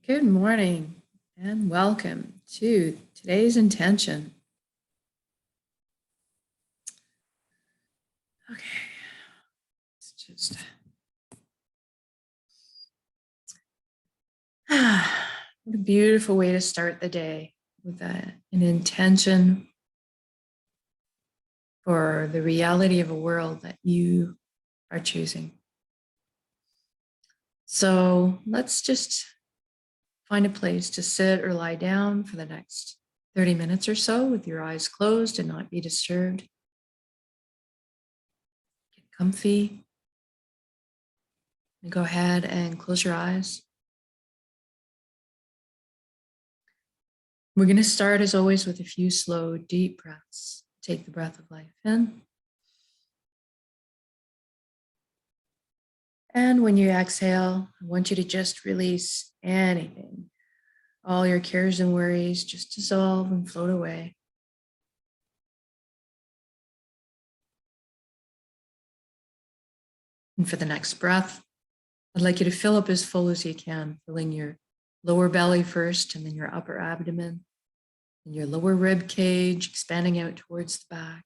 Good morning and welcome to today's intention. Okay, let's just what a beautiful way to start the day with an intention for the reality of a world that you are choosing. So let's just find a place to sit or lie down for the next 30 minutes or so with your eyes closed and not be disturbed. Get comfy and go ahead and close your eyes. We're going to start, as always, with a few slow, deep breaths. Take the breath of life in. And when you exhale, I want you to just release anything. All your cares and worries just dissolve and float away. And for the next breath, I'd like you to fill up as full as you can, filling your lower belly first, and then your upper abdomen, and your lower rib cage, expanding out towards the back.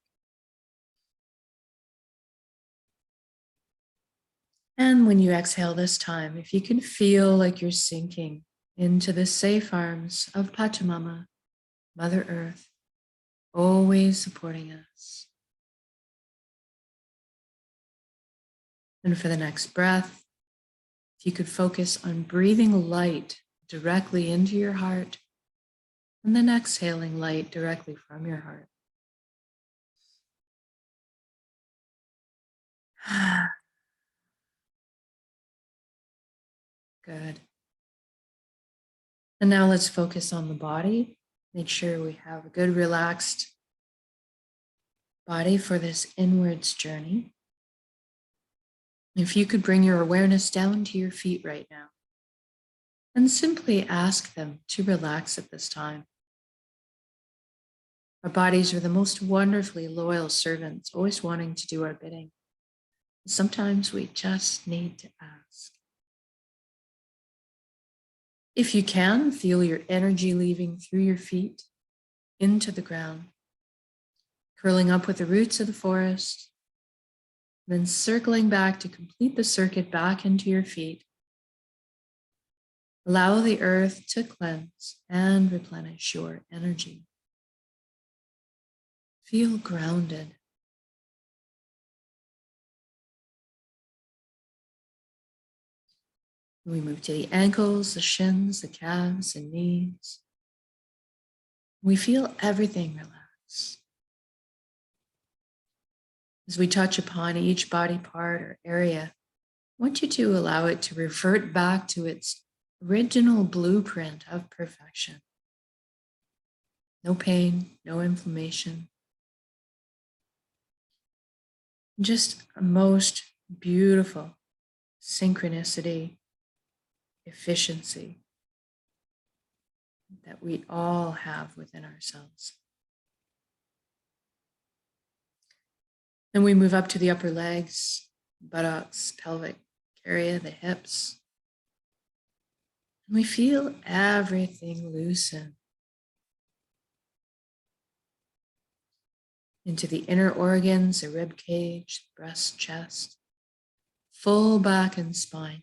And when you exhale this time, if you can feel like you're sinking into the safe arms of Pachamama, Mother Earth, always supporting us. And for the next breath, if you could focus on breathing light directly into your heart, and then exhaling light directly from your heart. Good. And now let's focus on the body. Make sure we have a good relaxed body for this inwards journey. If you could bring your awareness down to your feet right now and simply ask them to relax at this time. Our bodies are the most wonderfully loyal servants, always wanting to do our bidding. Sometimes we just need to ask. If you can, feel your energy leaving through your feet into the ground, curling up with the roots of the forest, then circling back to complete the circuit back into your feet. Allow the earth to cleanse and replenish your energy. Feel grounded. We move to the ankles, the shins, the calves, and knees. We feel everything relax. As we touch upon each body part or area, I want you to allow it to revert back to its original blueprint of perfection. No pain, no inflammation. Just a most beautiful synchronicity, efficiency that we all have within ourselves. Then we move up to the upper legs, buttocks, pelvic area, the hips. And we feel everything loosen into the inner organs, the rib cage, breast, chest, full back and spine.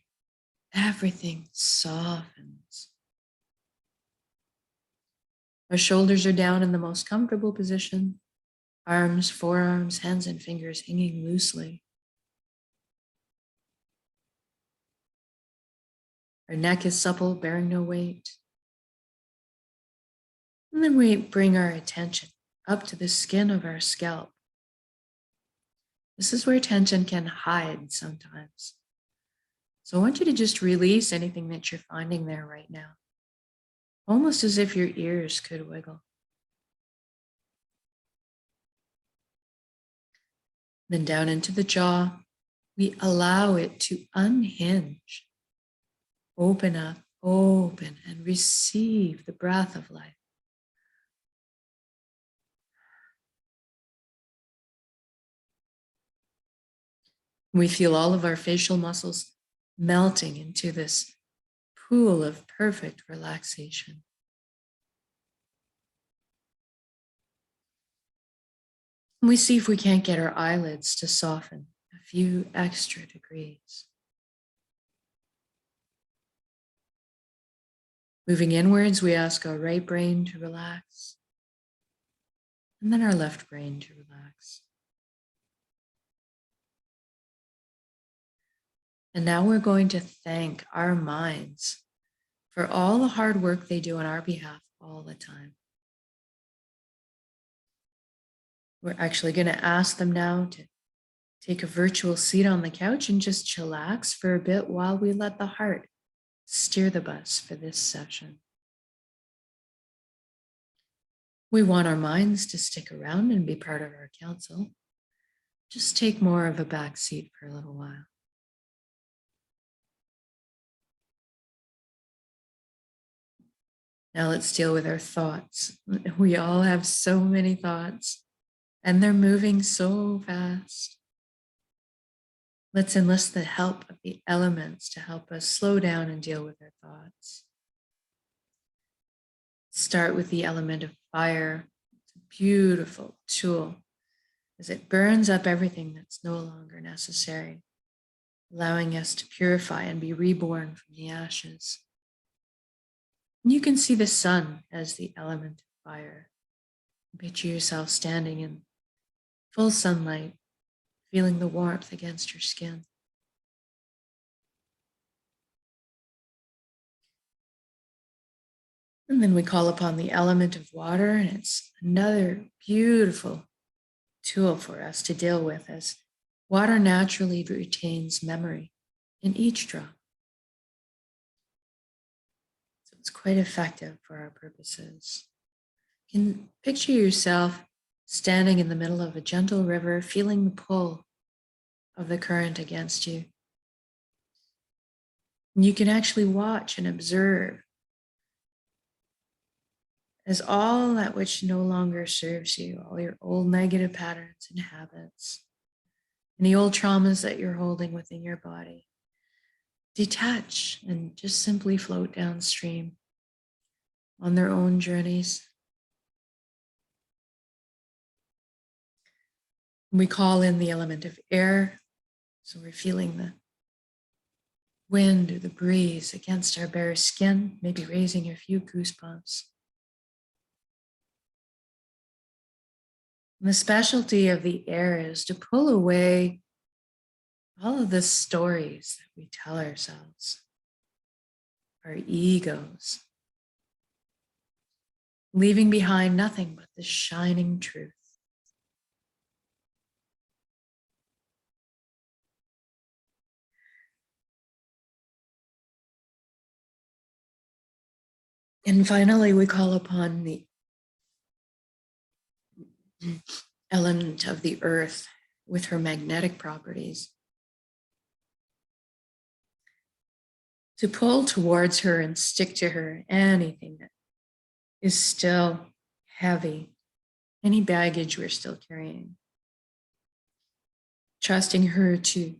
Everything softens. Our shoulders are down in the most comfortable position. Arms, forearms, hands, and fingers hanging loosely. Our neck is supple, bearing no weight. And then we bring our attention up to the skin of our scalp. This is where tension can hide sometimes. So I want you to just release anything that you're finding there right now, almost as if your ears could wiggle. Then down into the jaw, we allow it to unhinge, open up, open, and receive the breath of life. We feel all of our facial muscles melting into this pool of perfect relaxation. And we see if we can't get our eyelids to soften a few extra degrees. Moving inwards, we ask our right brain to relax, and then our left brain to relax. And now we're going to thank our minds for all the hard work they do on our behalf all the time. We're actually going to ask them now to take a virtual seat on the couch and just chillax for a bit while we let the heart steer the bus for this session. We want our minds to stick around and be part of our council. Just take more of a back seat for a little while. Now let's deal with our thoughts. We all have so many thoughts, and they're moving so fast. Let's enlist the help of the elements to help us slow down and deal with our thoughts. Start with the element of fire. It's a beautiful tool as it burns up everything that's no longer necessary, allowing us to purify and be reborn from the ashes. And you can see the sun as the element of fire. Picture yourself standing in full sunlight, feeling the warmth against your skin. And then we call upon the element of water, and it's another beautiful tool for us to deal with, as water naturally retains memory in each drop. So it's quite effective for our purposes. You can picture yourself standing in the middle of a gentle river, feeling the pull of the current against you. And you can actually watch and observe as all that which no longer serves you, all your old negative patterns and habits, any old traumas that you're holding within your body, detach and just simply float downstream on their own journeys. We call in the element of air, so we're feeling the wind or the breeze against our bare skin, maybe raising a few goosebumps. And the specialty of the air is to pull away all of the stories that we tell ourselves, our egos, leaving behind nothing but the shining truth. And finally, we call upon the element of the earth with her magnetic properties to pull towards her and stick to her anything that is still heavy, any baggage we're still carrying. Trusting her to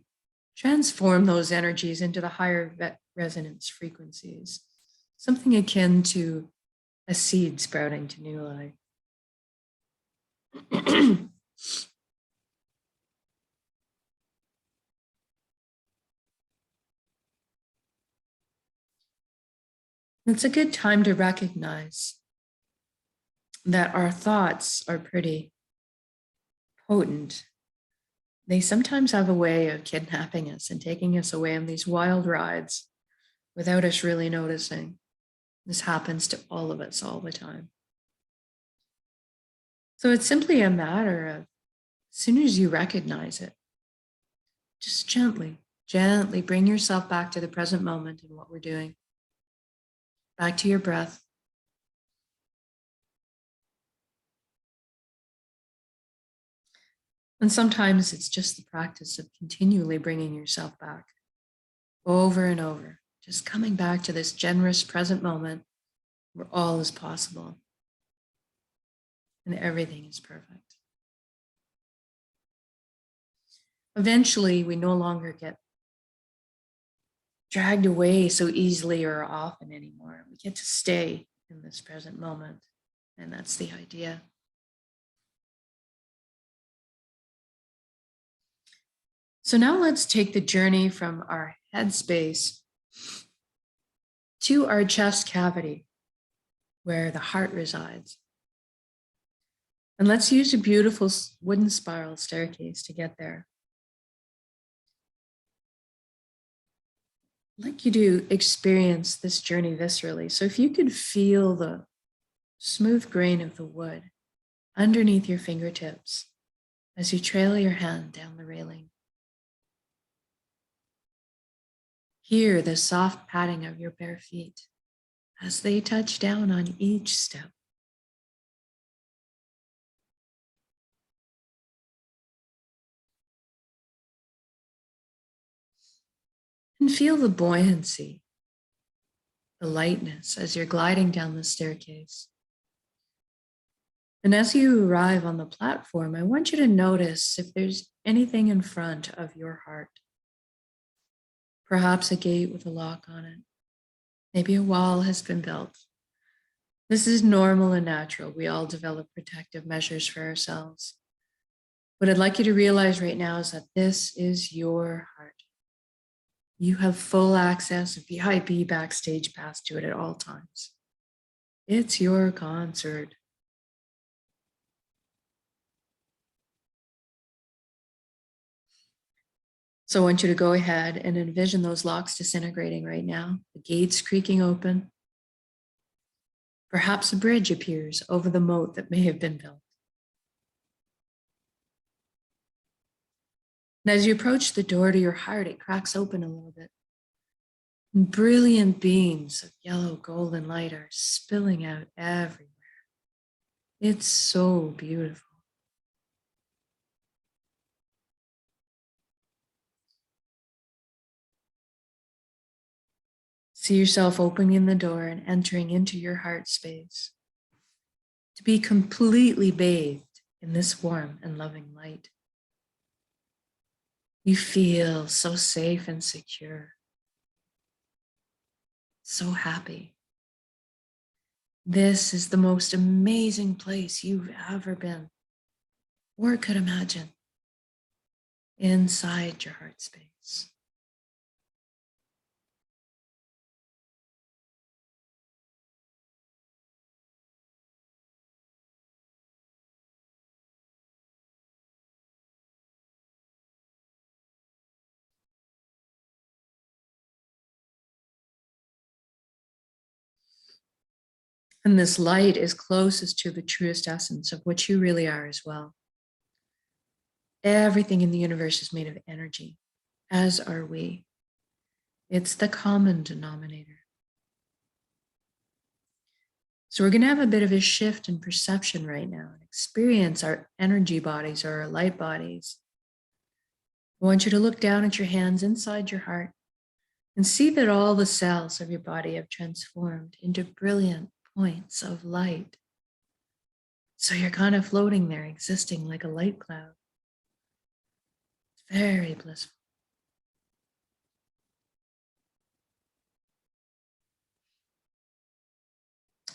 transform those energies into the higher resonance frequencies, something akin to a seed sprouting to new life. It's a good time to recognize that our thoughts are pretty potent. They sometimes have a way of kidnapping us and taking us away on these wild rides without us really noticing. This happens to all of us all the time. So it's simply a matter of, as soon as you recognize it, just gently bring yourself back to the present moment and what we're doing. Back to your breath. And sometimes it's just the practice of continually bringing yourself back over and over, just coming back to this generous present moment where all is possible and everything is perfect. Eventually, we no longer get dragged away so easily or often anymore. We get to stay in this present moment. And that's the idea. So now let's take the journey from our head space to our chest cavity, where the heart resides. And let's use a beautiful wooden spiral staircase to get there. I'd like you to experience this journey viscerally. So if you could feel the smooth grain of the wood underneath your fingertips as you trail your hand down the railing. Hear the soft patting of your bare feet as they touch down on each step. And feel the buoyancy, the lightness as you're gliding down the staircase. And as you arrive on the platform, I want you to notice if there's anything in front of your heart. Perhaps a gate with a lock on it. Maybe a wall has been built. This is normal and natural. We all develop protective measures for ourselves. What I'd like you to realize right now is that this is your heart. You have full access, VIP backstage pass to it at all times. It's your concert. So I want you to go ahead and envision those locks disintegrating right now, the gates creaking open. Perhaps a bridge appears over the moat that may have been built. And as you approach the door to your heart, it cracks open a little bit. And brilliant beams of yellow golden light are spilling out everywhere. It's so beautiful. See yourself opening the door and entering into your heart space to be completely bathed in this warm and loving light. You feel so safe and secure, so happy. This is the most amazing place you've ever been or could imagine inside your heart space. And this light is closest to the truest essence of what you really are as well. Everything in the universe is made of energy, as are we. It's the common denominator. So we're going to have a bit of a shift in perception right now and experience our energy bodies or our light bodies. I want you to look down at your hands inside your heart and see that all the cells of your body have transformed into brilliant points of light. So you're kind of floating there, existing like a light cloud. It's very blissful.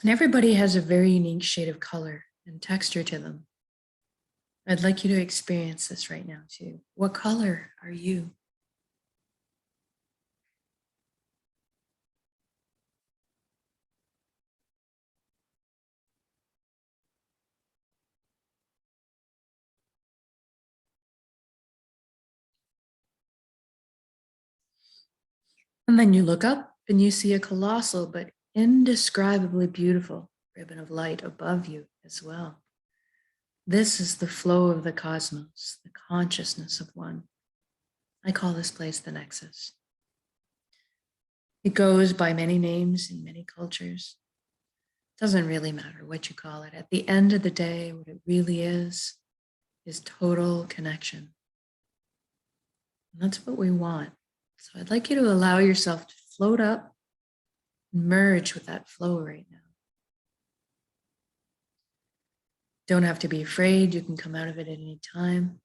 And everybody has a very unique shade of color and texture to them. I'd like you to experience this right now too. What color are you? And then you look up and you see a colossal but indescribably beautiful ribbon of light above you as well. This is the flow of the cosmos, the consciousness of one. I call this place the Nexus. It goes by many names in many cultures. It doesn't really matter what you call it. At the end of the day, what it really is total connection. And that's what we want. So I'd like you to allow yourself to float up and merge with that flow right now. Don't have to be afraid. You can come out of it at any time.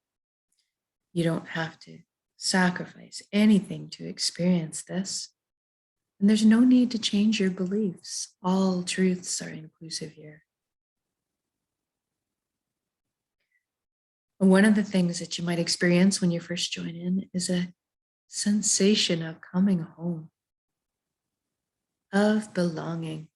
You don't have to sacrifice anything to experience this. And there's no need to change your beliefs. All truths are inclusive here. And one of the things that you might experience when you first join in is a sensation of coming home, of belonging.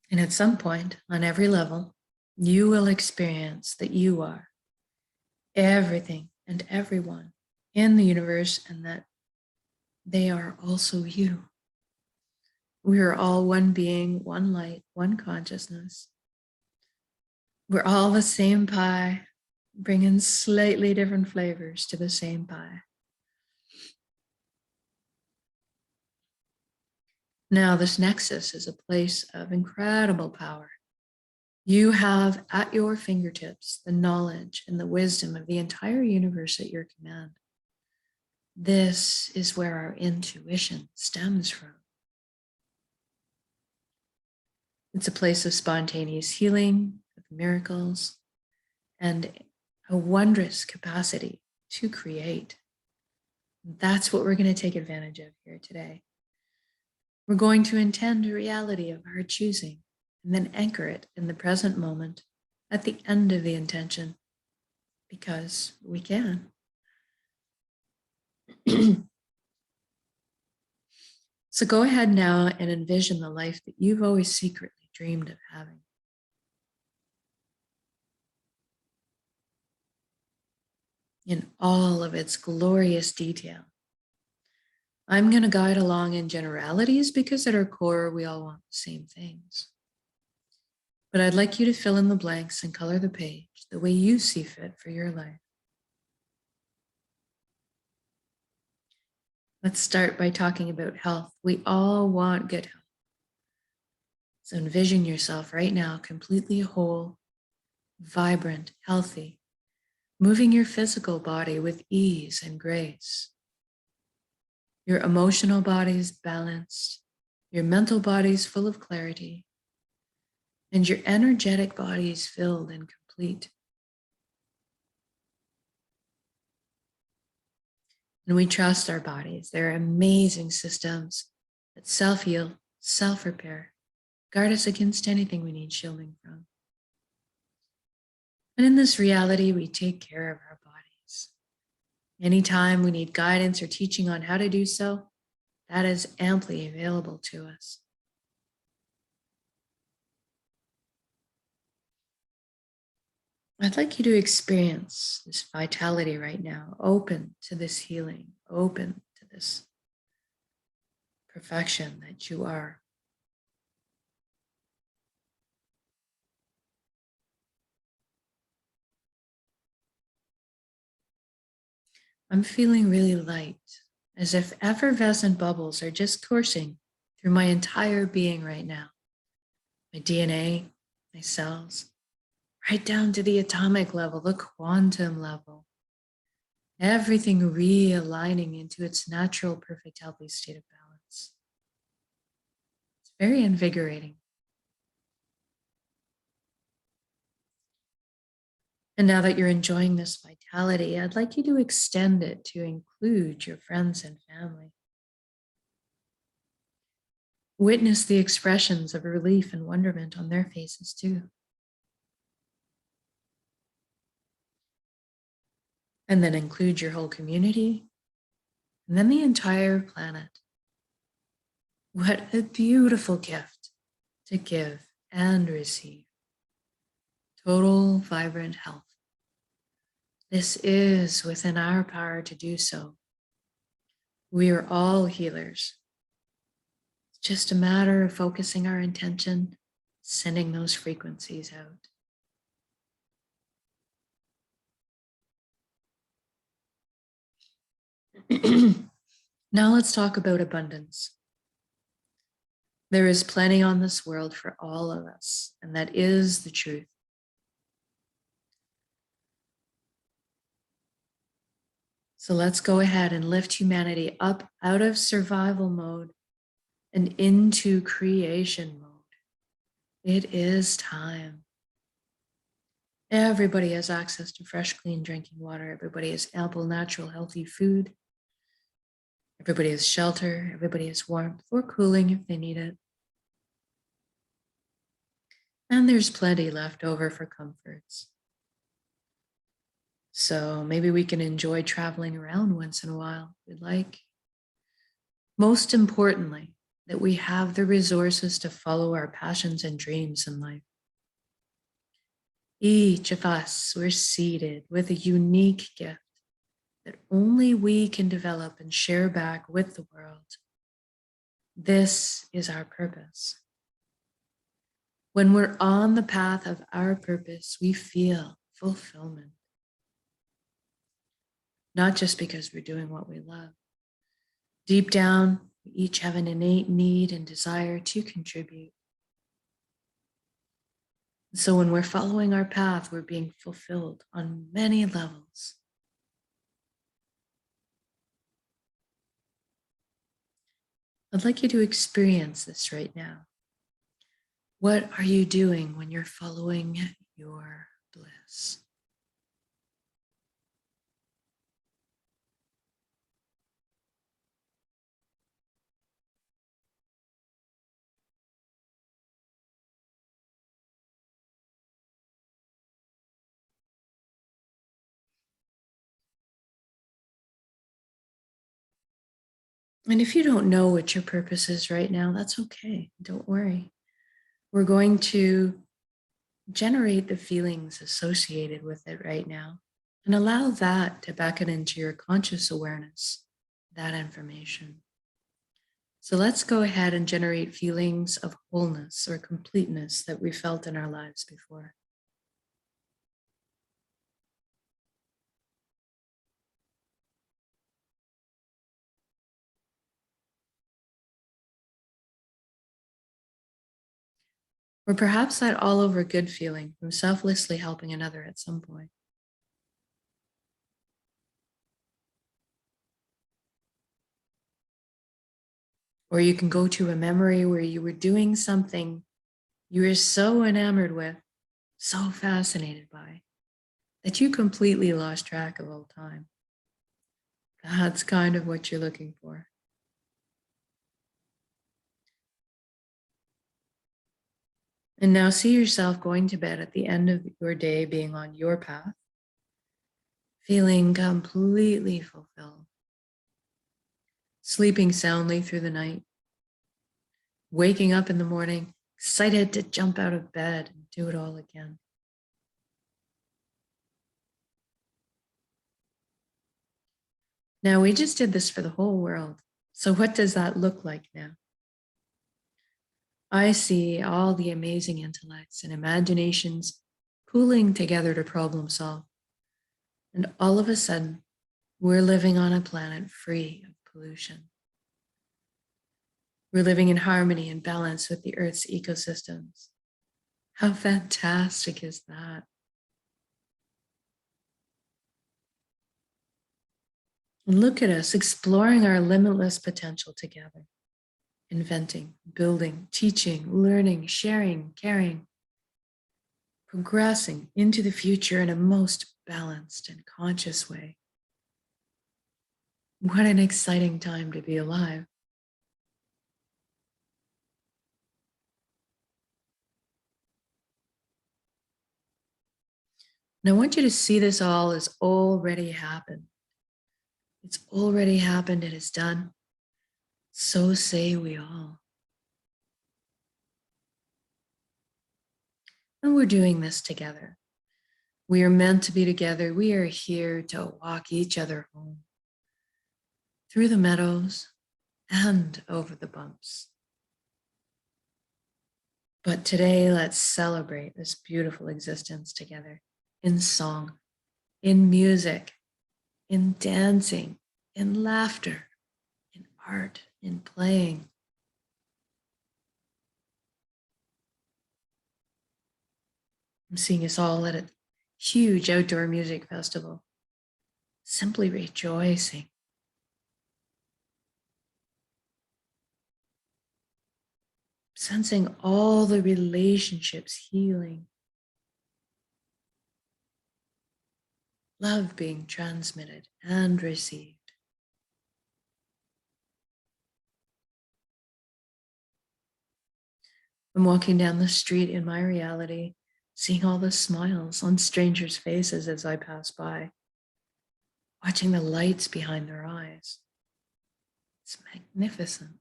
And at some point, on every level, you will experience that you are everything and everyone in the universe, and that they are also you. We are all one being, one light, one consciousness. We're all the same pie, bringing slightly different flavors to the same pie. Now, this nexus is a place of incredible power. You have at your fingertips the knowledge and the wisdom of the entire universe at your command. This is where our intuition stems from. It's a place of spontaneous healing, of miracles, and a wondrous capacity to create. That's what we're going to take advantage of here today. We're going to intend a reality of our choosing and then anchor it in the present moment at the end of the intention, because we can. So go ahead now and envision the life that you've always secretly dreamed of having. In all of its glorious detail. I'm going to guide along in generalities because at our core, we all want the same things. But I'd like you to fill in the blanks and color the page the way you see fit for your life. Let's start by talking about health. We all want good health. So envision yourself right now completely whole, vibrant, healthy, moving your physical body with ease and grace. Your emotional body is balanced, your mental body is full of clarity, and your energetic body is filled and complete. And we trust our bodies. They're amazing systems that self-heal, self-repair, guard us against anything we need shielding from. And in this reality, we take care of our bodies. Anytime we need guidance or teaching on how to do so, that is amply available to us. I'd like you to experience this vitality right now, open to this healing, open to this perfection that you are. I'm feeling really light, as if effervescent bubbles are just coursing through my entire being right now. My DNA, my cells, right down to the atomic level, the quantum level. Everything realigning into its natural, perfect, healthy state of balance. It's very invigorating. And now that you're enjoying this vitality, I'd like you to extend it to include your friends and family. Witness the expressions of relief and wonderment on their faces too. And then include your whole community, and then the entire planet. What a beautiful gift to give and receive. Total vibrant health. This is within our power to do so. We are all healers. It's just a matter of focusing our intention, sending those frequencies out. Now let's talk about abundance. There is plenty on this world for all of us, and that is the truth. So let's go ahead and lift humanity up out of survival mode and into creation mode. It is time. Everybody has access to fresh, clean drinking water. Everybody has ample, natural, healthy food. Everybody has shelter. Everybody has warmth or cooling if they need it. And there's plenty left over for comforts. So maybe we can enjoy traveling around once in a while if we'd like. Most importantly, that we have the resources to follow our passions and dreams in life. Each of us, we're seated with a unique gift that only we can develop and share back with the world. This is our purpose. When we're on the path of our purpose, we feel fulfillment. Not just because we're doing what we love. Deep down, we each have an innate need and desire to contribute. So when we're following our path, we're being fulfilled on many levels. I'd like you to experience this right now. What are you doing when you're following your bliss? And if you don't know what your purpose is right now, that's okay. Don't worry. We're going to generate the feelings associated with it right now and allow that to beckon into your conscious awareness, that information. So let's go ahead and generate feelings of wholeness or completeness that we felt in our lives before. Or perhaps that all over good feeling from selflessly helping another at some point. Or you can go to a memory where you were doing something you were so enamored with, so fascinated by, that you completely lost track of all time. That's kind of what you're looking for. And now see yourself going to bed at the end of your day, being on your path, feeling completely fulfilled, sleeping soundly through the night, waking up in the morning, excited to jump out of bed and do it all again. Now, we just did this for the whole world. So what does that look like now? I see all the amazing intellects and imaginations pooling together to problem solve. And all of a sudden, we're living on a planet free of pollution. We're living in harmony and balance with the Earth's ecosystems. How fantastic is that? And look at us exploring our limitless potential together, inventing, building, teaching, learning, sharing, caring, progressing into the future in a most balanced and conscious way. What an exciting time to be alive. And I want you to see this all as already happened. It's already happened. It is done. So say we all. And we're doing this together. We are meant to be together. We are here to walk each other home through the meadows and over the bumps. But today, let's celebrate this beautiful existence together in song, in music, in dancing, in laughter, in art, in playing. I'm seeing us all at a huge outdoor music festival, simply rejoicing. Sensing all the relationships healing, love being transmitted and received. I'm walking down the street in my reality, seeing all the smiles on strangers' faces as I pass by, watching the lights behind their eyes. It's magnificent.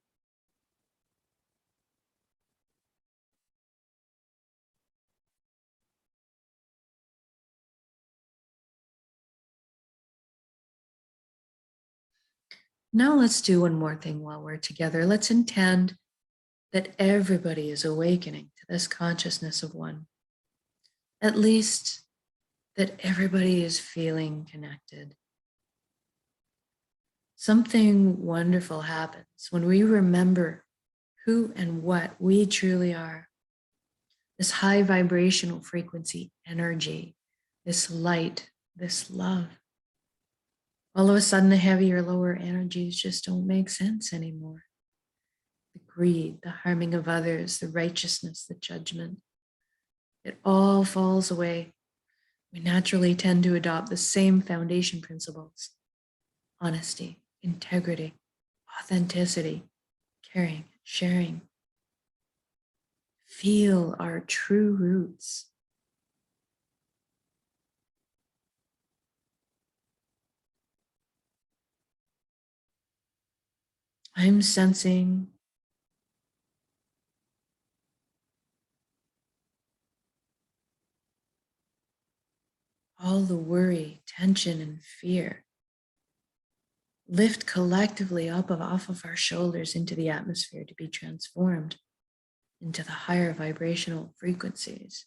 Now let's do one more thing while we're together. Let's intend that everybody is awakening to this consciousness of one. At least that everybody is feeling connected. Something wonderful happens when we remember who and what we truly are. This high vibrational frequency energy, this light, this love. All of a sudden, the heavier, lower energies just don't make sense anymore. The greed, the harming of others, the righteousness, the judgment, it all falls away. We naturally tend to adopt the same foundation principles: honesty, integrity, authenticity, caring, sharing. Feel our true roots. I'm sensing all the worry, tension, and fear lift collectively up off of our shoulders into the atmosphere to be transformed into the higher vibrational frequencies.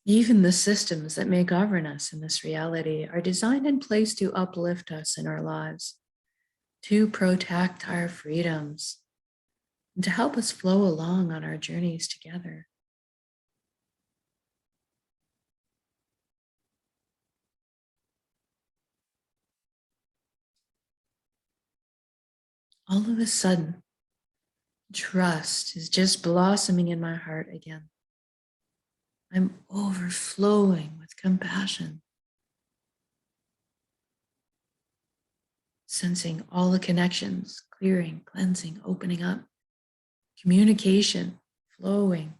Even the systems that may govern us in this reality are designed in place to uplift us in our lives, to protect our freedoms, and to help us flow along on our journeys together. All of a sudden, trust is just blossoming in my heart again. I'm overflowing with compassion, sensing all the connections, clearing, cleansing, opening up, communication flowing.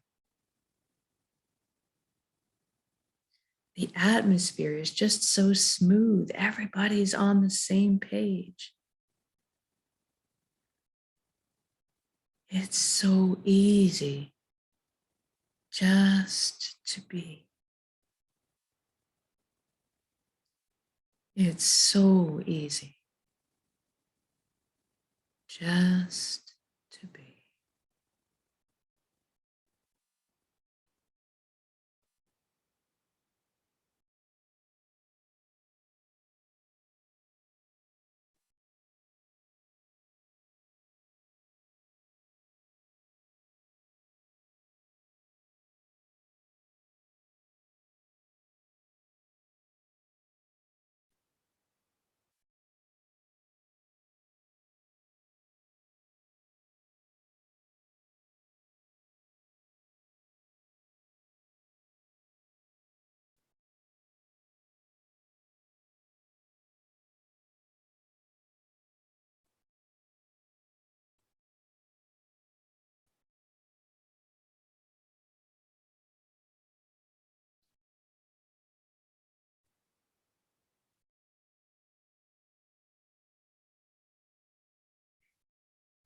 The atmosphere is just so smooth. Everybody's on the same page. It's so easy just to be. It's so easy just to be.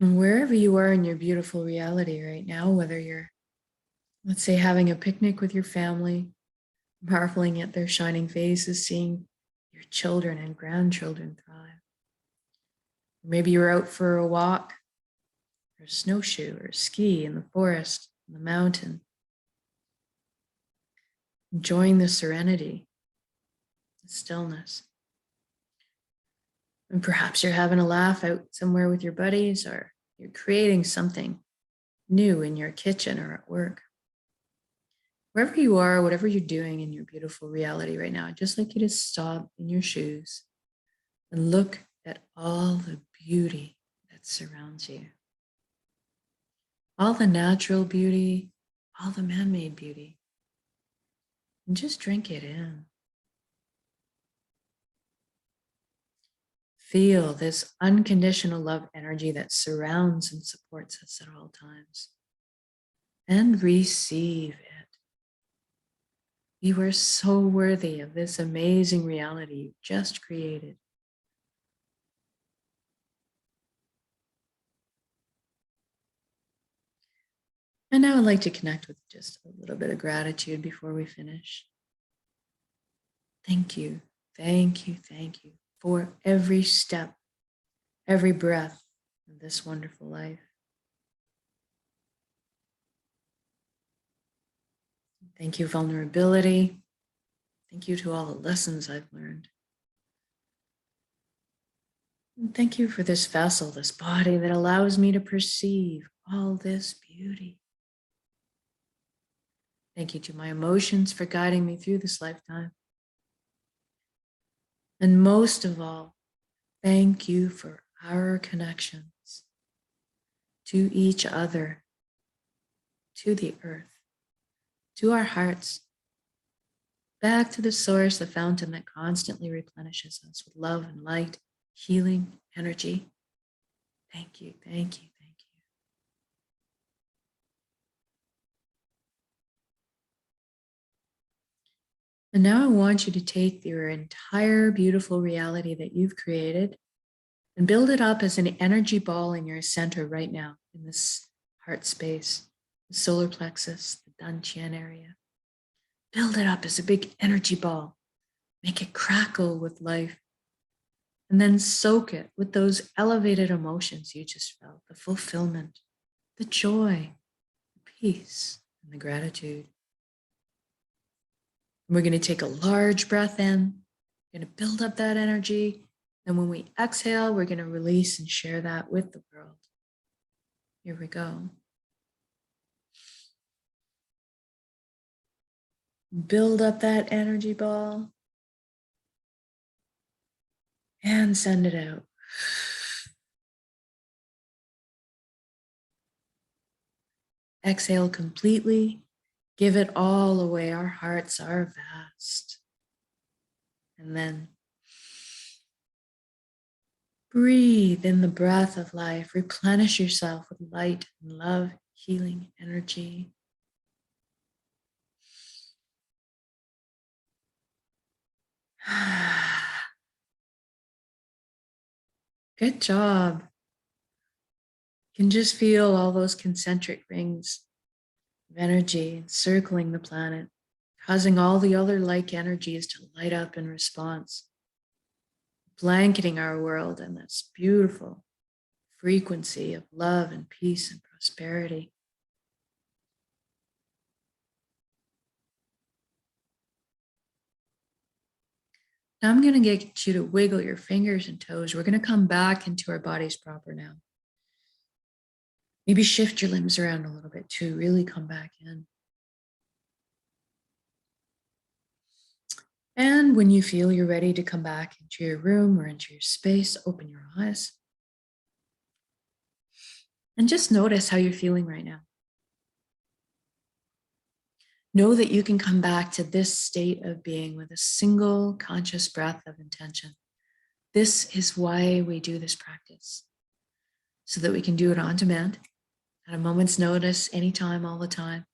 And wherever you are in your beautiful reality right now, whether you're, let's say, having a picnic with your family, marveling at their shining faces, seeing your children and grandchildren thrive. Maybe you're out for a walk, or a snowshoe, or ski in the forest, in the mountain, enjoying the serenity, the stillness. And perhaps you're having a laugh out somewhere with your buddies, or you're creating something new in your kitchen or at work. Wherever you are, whatever you're doing in your beautiful reality right now, I'd just like you to stop in your shoes and look at all the beauty that surrounds you. All the natural beauty, all the man-made beauty. And just drink it in. Feel this unconditional love energy that surrounds and supports us at all times. And receive it. You are so worthy of this amazing reality you just created. And now I'd like to connect with just a little bit of gratitude before we finish. Thank you, thank you, thank you for every step, every breath of this wonderful life. Thank you, vulnerability. Thank you to all the lessons I've learned. And thank you for this vessel, this body that allows me to perceive all this beauty. Thank you to my emotions for guiding me through this lifetime. And most of all, thank you for our connections to each other, to the earth, to our hearts, back to the source, the fountain that constantly replenishes us with love and light, healing, energy. Thank you, thank you, thank you. And now I want you to take your entire beautiful reality that you've created and build it up as an energy ball in your center right now, in this heart space, the solar plexus, the Dantian area. Build it up as a big energy ball. Make it crackle with life. And then soak it with those elevated emotions you just felt, the fulfillment, the joy, the peace, and the gratitude. And we're going to take a large breath in. We're going to build up that energy. And when we exhale, we're going to release and share that with the world. Here we go. Build up that energy ball and send it out. Exhale completely. Give it all away. Our hearts are vast. And then breathe in the breath of life. Replenish yourself with light and love, healing energy. Good job. You can just feel all those concentric rings of energy encircling the planet, causing all the other like energies to light up in response, blanketing our world in this beautiful frequency of love and peace and prosperity. Now I'm going to get you to wiggle your fingers and toes. We're going to come back into our bodies proper now. Maybe shift your limbs around a little bit too, really come back in. And when you feel you're ready to come back into your room or into your space, open your eyes. And just notice how you're feeling right now. Know that you can come back to this state of being with a single conscious breath of intention. This is why we do this practice, so that we can do it on demand, at a moment's notice, anytime, all the time,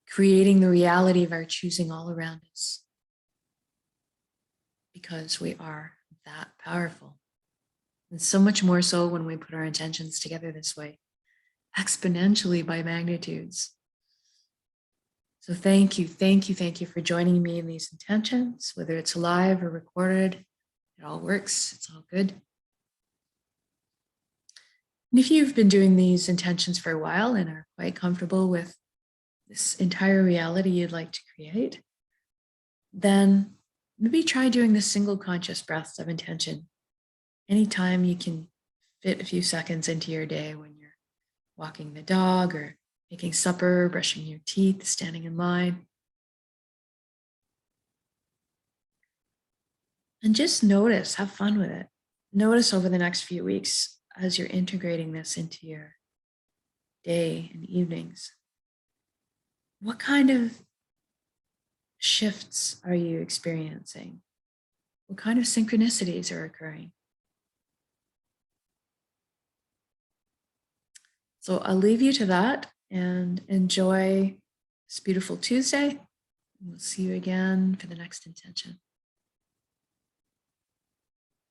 creating the reality of our choosing all around us, because we are that powerful. And so much more so when we put our intentions together this way, exponentially by magnitudes. So thank you, thank you, thank you for joining me in these intentions, whether it's live or recorded. It all works, it's all good. And if you've been doing these intentions for a while and are quite comfortable with this entire reality you'd like to create, then maybe try doing this single conscious breaths of intention anytime you can fit a few seconds into your day when you're walking the dog or making supper, brushing your teeth, standing in line. And just notice, have fun with it. Notice over the next few weeks as you're integrating this into your day and evenings. What kind of shifts are you experiencing? What kind of synchronicities are occurring? So I'll leave you to that and enjoy this beautiful Tuesday. We'll see you again for the next intention.